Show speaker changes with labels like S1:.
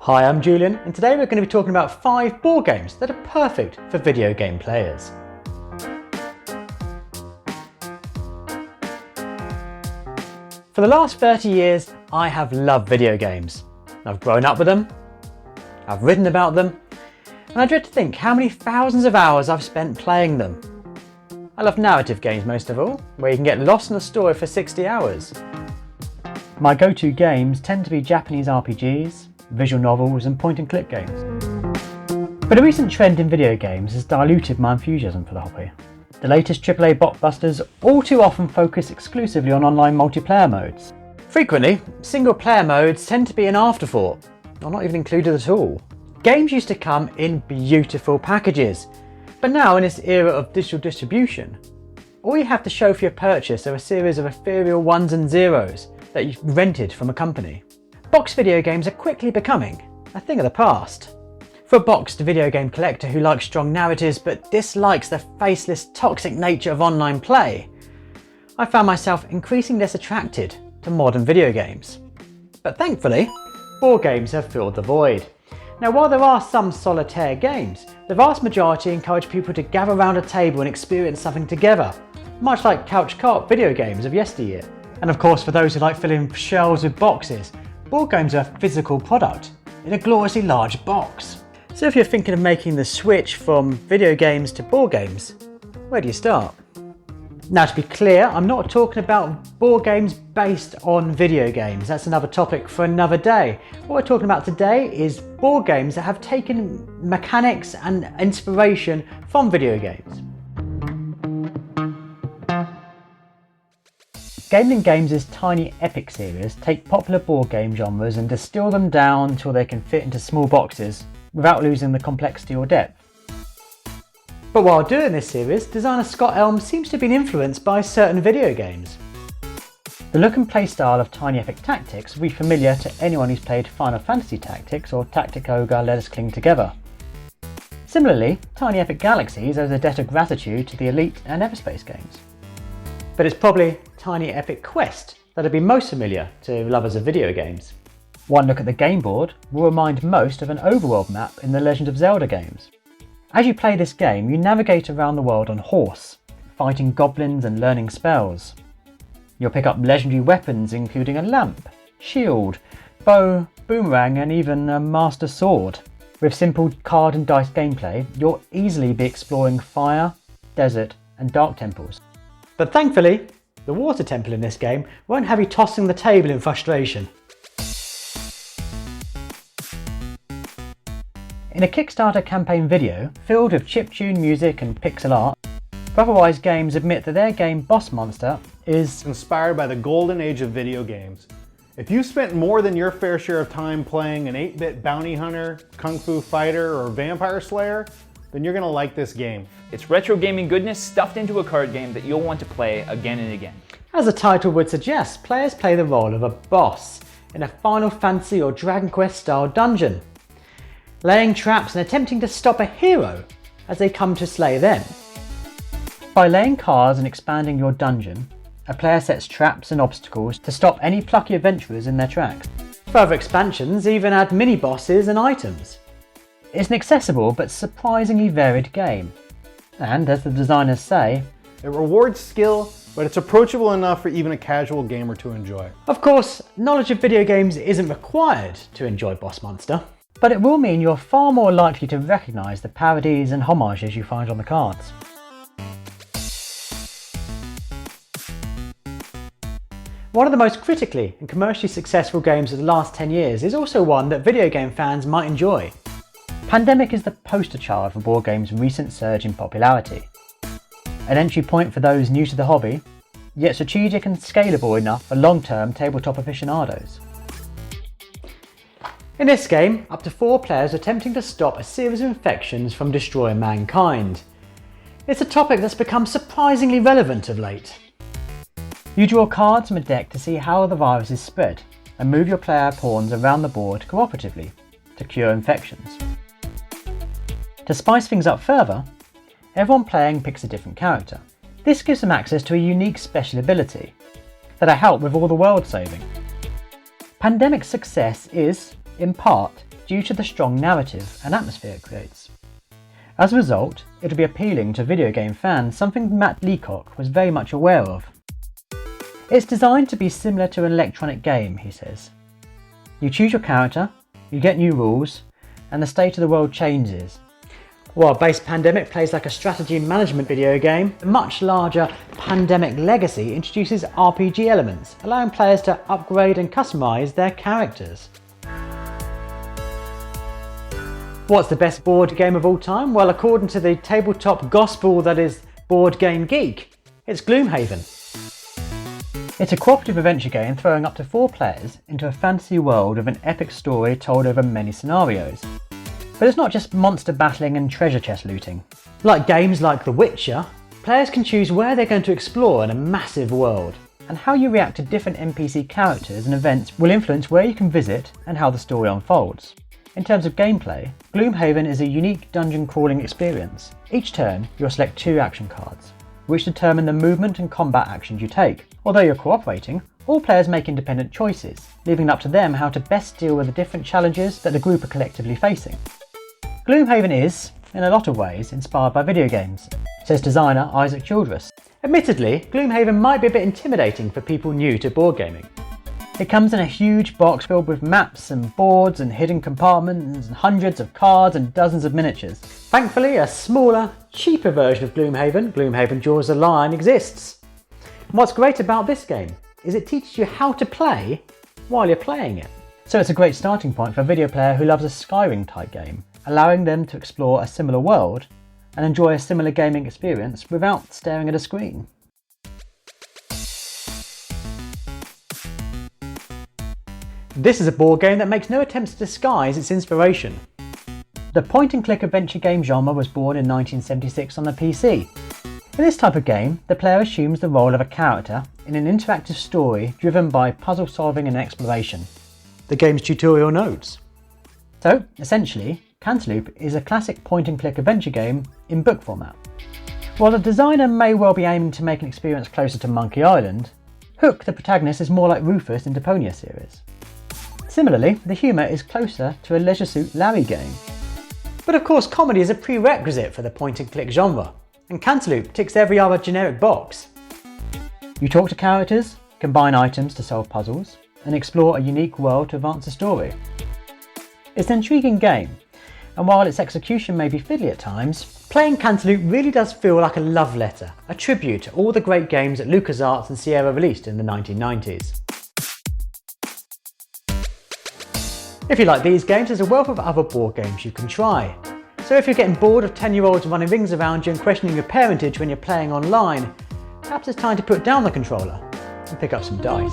S1: Hi, I'm Julian, and today we're going to be talking about 5 board games that are perfect for video game players. For the last 30 years, I have loved video games. I've grown up with them, I've written about them, and I dread to think how many thousands of hours I've spent playing them. I love narrative games most of all, where you can get lost in a story for 60 hours. My go-to games tend to be Japanese RPGs, visual novels and point-and-click games. But a recent trend in video games has diluted my enthusiasm for the hobby. The latest AAA blockbusters all too often focus exclusively on online multiplayer modes. Frequently, single-player modes tend to be an afterthought, or not even included at all. Games used to come in beautiful packages, but now in this era of digital distribution, all you have to show for your purchase are a series of ethereal ones and zeros that you've rented from a company. Boxed video games are quickly becoming a thing of the past. For a boxed video game collector who likes strong narratives but dislikes the faceless, toxic nature of online play, I found myself increasingly less attracted to modern video games. But thankfully, board games have filled the void. Now, while there are some solitaire games, the vast majority encourage people to gather around a table and experience something together, much like couch co-op video games of yesteryear. And of course, for those who like filling shelves with boxes, board games are a physical product in a gloriously large box. So if you're thinking of making the switch from video games to board games, where do you start? Now, to be clear, I'm not talking about board games based on video games. That's another topic for another day. What we're talking about today is board games that have taken mechanics and inspiration from video games. Gaming Games' Tiny Epic series take popular board game genres and distill them down until they can fit into small boxes without losing the complexity or depth. But while doing this series, designer Scott Elm seems to have been influenced by certain video games. The look and play style of Tiny Epic Tactics will be familiar to anyone who's played Final Fantasy Tactics or Tactic Ogre Let Us Cling Together. Similarly, Tiny Epic Galaxies owes a debt of gratitude to the Elite and Everspace games. But it's probably Tiny Epic Quest that'll be most familiar to lovers of video games. One look at the game board will remind most of an overworld map in the Legend of Zelda games. As you play this game, you navigate around the world on horse, fighting goblins and learning spells. You'll pick up legendary weapons including a lamp, shield, bow, boomerang and even a master sword. With simple card and dice gameplay, you'll easily be exploring fire, desert and dark temples. But thankfully, the water temple in this game won't have you tossing the table in frustration. In a Kickstarter campaign video filled with chiptune music and pixel art, Otherwise Games admit that their game Bossmonster is
S2: inspired by the golden age of video games. If you spent more than your fair share of time playing an 8-bit bounty hunter, kung fu fighter, or vampire slayer, then you're gonna like this game.
S3: It's retro gaming goodness stuffed into a card game that you'll want to play again and again.
S1: As the title would suggest, players play the role of a boss in a Final Fantasy or Dragon Quest style dungeon, laying traps and attempting to stop a hero as they come to slay them. By laying cards and expanding your dungeon, a player sets traps and obstacles to stop any plucky adventurers in their tracks. Further expansions even add mini-bosses and items. It's an accessible but surprisingly varied game, and as the designers say,
S2: it rewards skill, but it's approachable enough for even a casual gamer to enjoy.
S1: Of course, knowledge of video games isn't required to enjoy Bossmonster, but it will mean you're far more likely to recognise the parodies and homages you find on the cards. One of the most critically and commercially successful games of the last 10 years is also one that video game fans might enjoy. Pandemic is the poster child for board games' recent surge in popularity. An entry point for those new to the hobby, yet strategic and scalable enough for long-term tabletop aficionados. In this game, up to 4 players are attempting to stop a series of infections from destroying mankind. It's a topic that's become surprisingly relevant of late. You draw cards from a deck to see how the virus is spread and move your player pawns around the board cooperatively to cure infections. To spice things up further, everyone playing picks a different character. This gives them access to a unique special ability that'll help with all the world saving. Pandemic's success is, in part, due to the strong narrative and atmosphere it creates. As a result, it'll be appealing to video game fans, something Matt Leacock was very much aware of. It's designed to be similar to an electronic game, he says. You choose your character, you get new rules, and the state of the world changes. While Base Pandemic plays like a strategy management video game, the much larger Pandemic Legacy introduces RPG elements, allowing players to upgrade and customise their characters. What's the best board game of all time? Well, according to the tabletop gospel that is Board Game Geek, it's Gloomhaven. It's a cooperative adventure game throwing up to 4 players into a fantasy world with an epic story told over many scenarios. But it's not just monster battling and treasure chest looting. Like games like The Witcher, players can choose where they're going to explore in a massive world, and how you react to different NPC characters and events will influence where you can visit and how the story unfolds. In terms of gameplay, Gloomhaven is a unique dungeon crawling experience. Each turn, you'll select 2 action cards, which determine the movement and combat actions you take. Although you're cooperating, all players make independent choices, leaving it up to them how to best deal with the different challenges that the group are collectively facing. Gloomhaven is, in a lot of ways, inspired by video games, says designer Isaac Childress. Admittedly, Gloomhaven might be a bit intimidating for people new to board gaming. It comes in a huge box filled with maps and boards and hidden compartments and hundreds of cards and dozens of miniatures. Thankfully, a smaller, cheaper version of Gloomhaven, Gloomhaven Jaws of the Lion, exists. And what's great about this game is it teaches you how to play while you're playing it. So it's a great starting point for a video player who loves a Skyrim type game, allowing them to explore a similar world and enjoy a similar gaming experience without staring at a screen. This is a board game that makes no attempts to disguise its inspiration. The point-and-click adventure game genre was born in 1976 on the PC. In this type of game, the player assumes the role of a character in an interactive story driven by puzzle solving and exploration. The game's tutorial notes. So, essentially, Cantaloupe is a classic point-and-click adventure game in book format. While the designer may well be aiming to make an experience closer to Monkey Island, Hook, the protagonist, is more like Rufus in Deponia series. Similarly, the humour is closer to a Leisure Suit Larry game. But of course, comedy is a prerequisite for the point-and-click genre, and Cantaloupe ticks every other generic box. You talk to characters, combine items to solve puzzles, and explore a unique world to advance the story. It's an intriguing game, and while its execution may be fiddly at times, playing Cantaloupe really does feel like a love letter, a tribute to all the great games that LucasArts and Sierra released in the 1990s. If you like these games, there's a wealth of other board games you can try. So if you're getting bored of 10-year-olds running rings around you and questioning your parentage when you're playing online, perhaps it's time to put down the controller and pick up some dice.